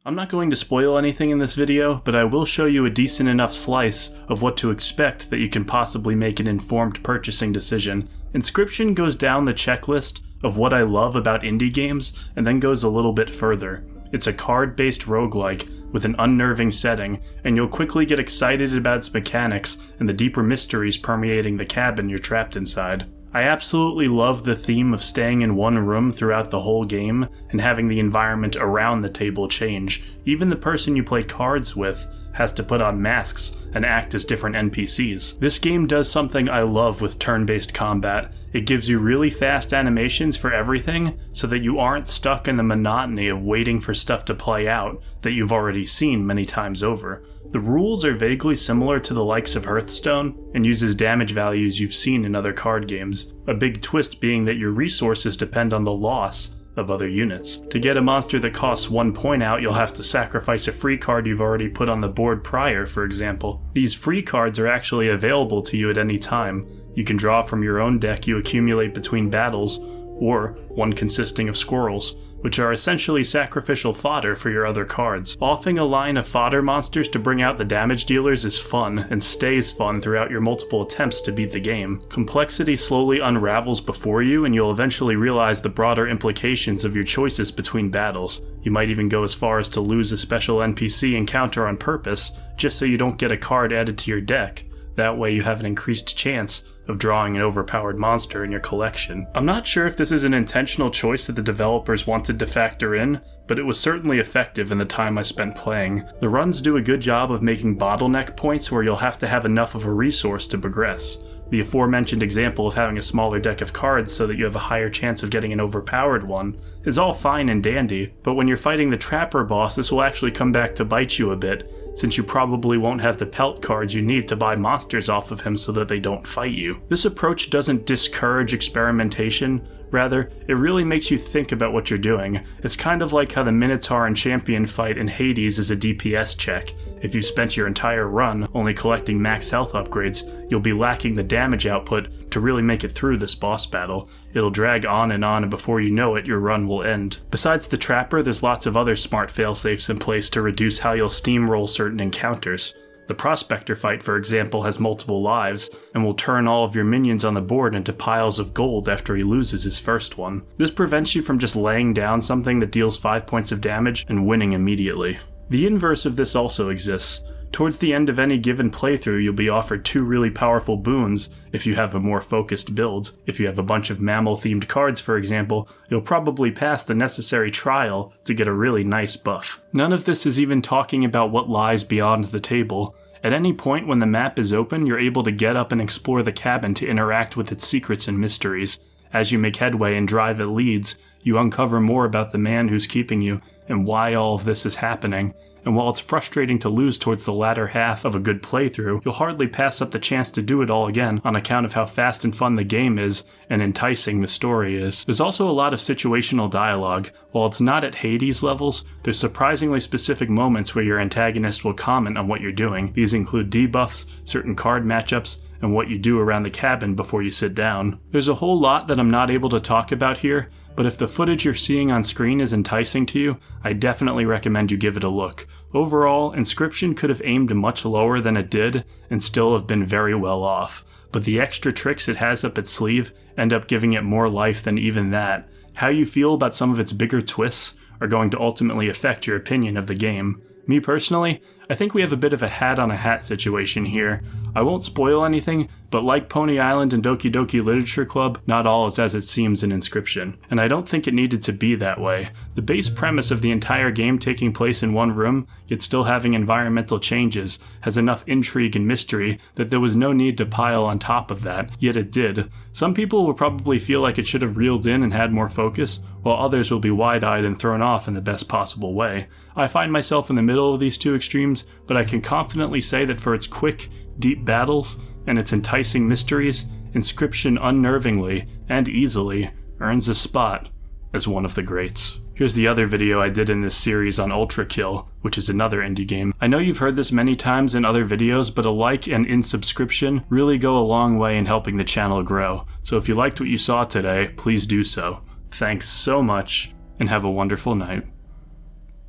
I'm not going to spoil anything in this video, but I will show you a decent enough slice of what to expect that you can possibly make an informed purchasing decision. Inscryption goes down the checklist of what I love about indie games, and then goes a little bit further. It's a card-based roguelike with an unnerving setting, and you'll quickly get excited about its mechanics and the deeper mysteries permeating the cabin you're trapped inside. I absolutely love the theme of staying in one room throughout the whole game and having the environment around the table change. Even the person you play cards with has to put on masks and act as different NPCs. This game does something I love with turn-based combat. It gives you really fast animations for everything so that you aren't stuck in the monotony of waiting for stuff to play out that you've already seen many times over. The rules are vaguely similar to the likes of Hearth Stone and uses damage values you've seen in other card games, a big twist being that your resources depend on the loss of other units. To get a monster that costs 1 point out, you'll have to sacrifice a free card you've already put on the board prior, for example. These free cards are actually available to you at any time. You can draw from your own deck you accumulate between battles, or one consisting of squirrels, which are essentially sacrificial fodder for your other cards. Offing a line of fodder monsters to bring out the damage dealers is fun, and stays fun throughout your multiple attempts to beat the game. Complexity slowly unravels before you, and you'll eventually realize the broader implications of your choices between battles. You might even go as far as to lose a special NPC encounter on purpose, just so you don't get a card added to your deck. That way you have an increased chance of drawing an overpowered monster in your collection. I'm not sure if this is an intentional choice that the developers wanted to factor in, but it was certainly effective in the time I spent playing. The runs do a good job of making bottleneck points where you'll have to have enough of a resource to progress. The aforementioned example of having a smaller deck of cards so that you have a higher chance of getting an overpowered one is all fine and dandy, but when you're fighting the Trapper boss, this will actually come back to bite you a bit, since you probably won't have the pelt cards you need to buy monsters off of him so that they don't fight you. This approach doesn't discourage experimentation, rather, it really makes you think about what you're doing. It's kind of like how the Minotaur and Champion fight in Hades is a DPS check. If you spent your entire run only collecting max health upgrades, you'll be lacking the damage output to really make it through this boss battle. It'll drag on, and before you know it, your run will end. Besides the Trapper, there's lots of other smart failsafes in place to reduce how you'll steamroll certain encounters. The Prospector fight, for example, has multiple lives, and will turn all of your minions on the board into piles of gold after he loses his first one. This prevents you from just laying down something that deals 5 points of damage and winning immediately. The inverse of this also exists. Towards the end of any given playthrough, you'll be offered 2 really powerful boons if you have a more focused build. If you have a bunch of mammal-themed cards, for example, you'll probably pass the necessary trial to get a really nice buff. None of this is even talking about what lies beyond the table. At any point when the map is open, you're able to get up and explore the cabin to interact with its secrets and mysteries. As you make headway and drive it leads, you uncover more about the man who's keeping you and why all of this is happening. And while it's frustrating to lose towards the latter half of a good playthrough, you'll hardly pass up the chance to do it all again on account of how fast and fun the game is and enticing the story is. There's also a lot of situational dialogue. While it's not at Hades levels, there's surprisingly specific moments where your antagonist will comment on what you're doing. These include debuffs, certain card matchups, and what you do around the cabin before you sit down. There's a whole lot that I'm not able to talk about here, but if the footage you're seeing on screen is enticing to you, I definitely recommend you give it a look. Overall, Inscryption could have aimed much lower than it did and still have been very well off, but the extra tricks it has up its sleeve end up giving it more life than even that. How you feel about some of its bigger twists are going to ultimately affect your opinion of the game. Me personally, I think we have a bit of a hat on a hat situation here. I won't spoil anything, but like Pony Island and Doki Doki Literature Club, not all is as it seems in Inscryption, and I don't think it needed to be that way. The base premise of the entire game taking place in one room, yet still having environmental changes, has enough intrigue and mystery that there was no need to pile on top of that, yet it did. Some people will probably feel like it should have reeled in and had more focus, while others will be wide-eyed and thrown off in the best possible way. I find myself in the middle of these two extremes, but I can confidently say that for its quick, deep battles and its enticing mysteries, Inscryption unnervingly and easily earns a spot as one of the greats. Here's the other video I did in this series on Ultra Kill, which is another indie game. I know you've heard this many times in other videos, but a like and insubscription really go a long way in helping the channel grow. So if you liked what you saw today, please do so. Thanks so much, and have a wonderful night.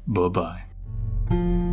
Bye-bye. you.